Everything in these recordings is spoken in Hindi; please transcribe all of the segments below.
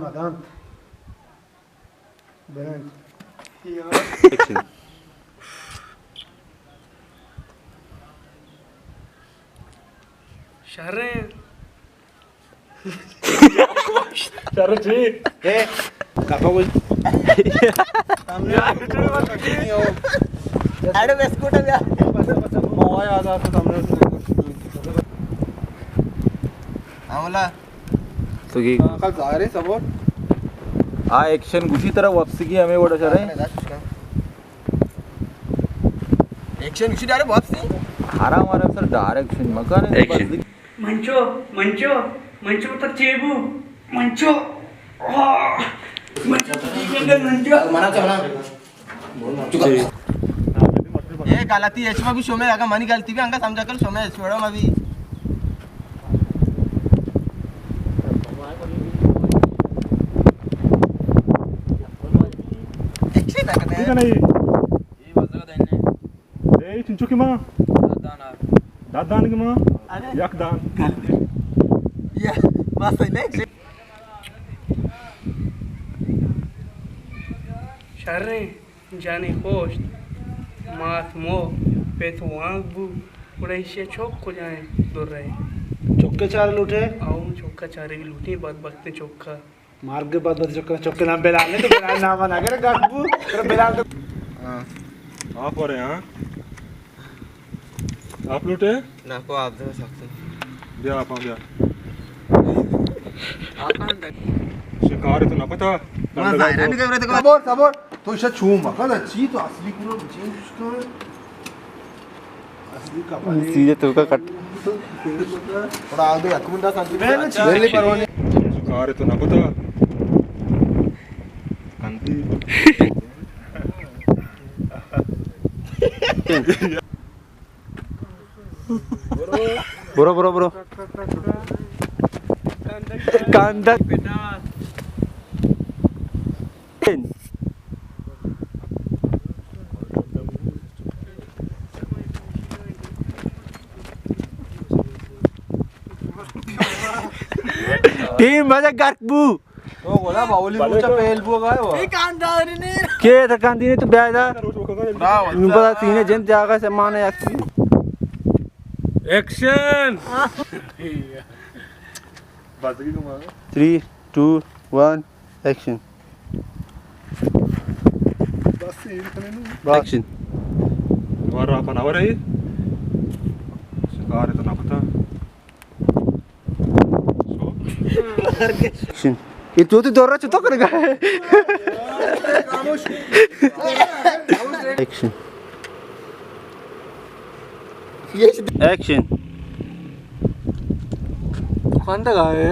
Madame. Ben. Action. Sharon. Sharon जी. Eh, apa gue? अरे बिस्कुट है यार मौआ याद आता सामने आमला तो की कल जा रहे सब और आ एक्शन उसी तरह वापसी की हमें वो डर है एक्शन किसी डारे वापसी हारा हमारा सर डायरेक्शन मकान है action Mancho, mancho, mancho tak cebu. Mancho. Mancho tak cebu mancho. मना चला ये गलती एचमा भी शो में आगा मनी गलती भी अंगा समझा कर शो में छोड़ो मैं भी एक्शन ना करने ठीक है नहीं ये वजह का देने ए चिंचू की मां दादान की मां यक दान ये बस नहीं Sharon, jani host. Mas mo, petu wang bu. Udah isi chok ko jaye dur rahe. चौके चार लूटे आओ चौका चारे की लूटी बात बात में चौका. मार्ग के बाद चौके चौके नाम बेलाल ने तो बेलाल नाम बना के गाबू तेरा बेलाल तो हां आप हो रहे हैं आप लूटे ना को आप दे सकते दिया आप आ गया आप कहां तक शिकार है तो ना पता मैं जायरा नहीं कर रहे थे सबोर सबोर तो इसे छू मका ना ची तो असली पूरा चेंज उसका असली का पानी सीधे तो का कट थोड़ा आगे अकुंडा शांति वेली परवाने शिकार है तो ना पता कंती bro kandak Tim banyak garbu. ओ बोला बाउली मुचा पेल बुआ गए वो के थकान दी ने तो ब्याज दा नुबा सीने जन जागा से माने याकी Action. बादगी को मार 3 2 1 action बस ये इतने नहीं action वारा अपन आवर है शिकार है तो ना पता action ये तो दौड़ रहा तो करेगा action action कौन तक आए?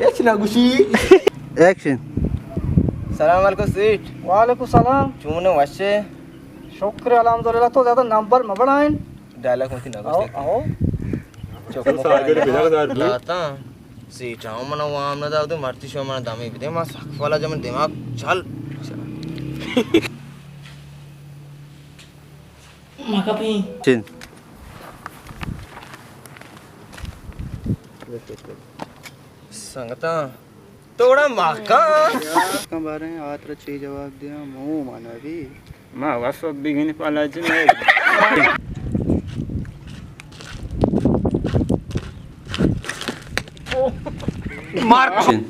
एक्शन गुशी action सलाम वालेकुम सीट वालेकुम सलाम. चूने वशे शुक्र अल्हम्दुलिल्लाह तो ज्यादा नंबर में बढ़ाएं. डायलॉग होती ना आओ आओ. सागर भेजा का दार लाता सीट आओ मना वाम ना दाऊ मरती शो मना दामी भी दे मा सख वाला जमन दिमाग चल chin संगता तोड़ा माका कबारे आत्र चे जवाब दिया मो माना भी Ma waso begini pala jin. chin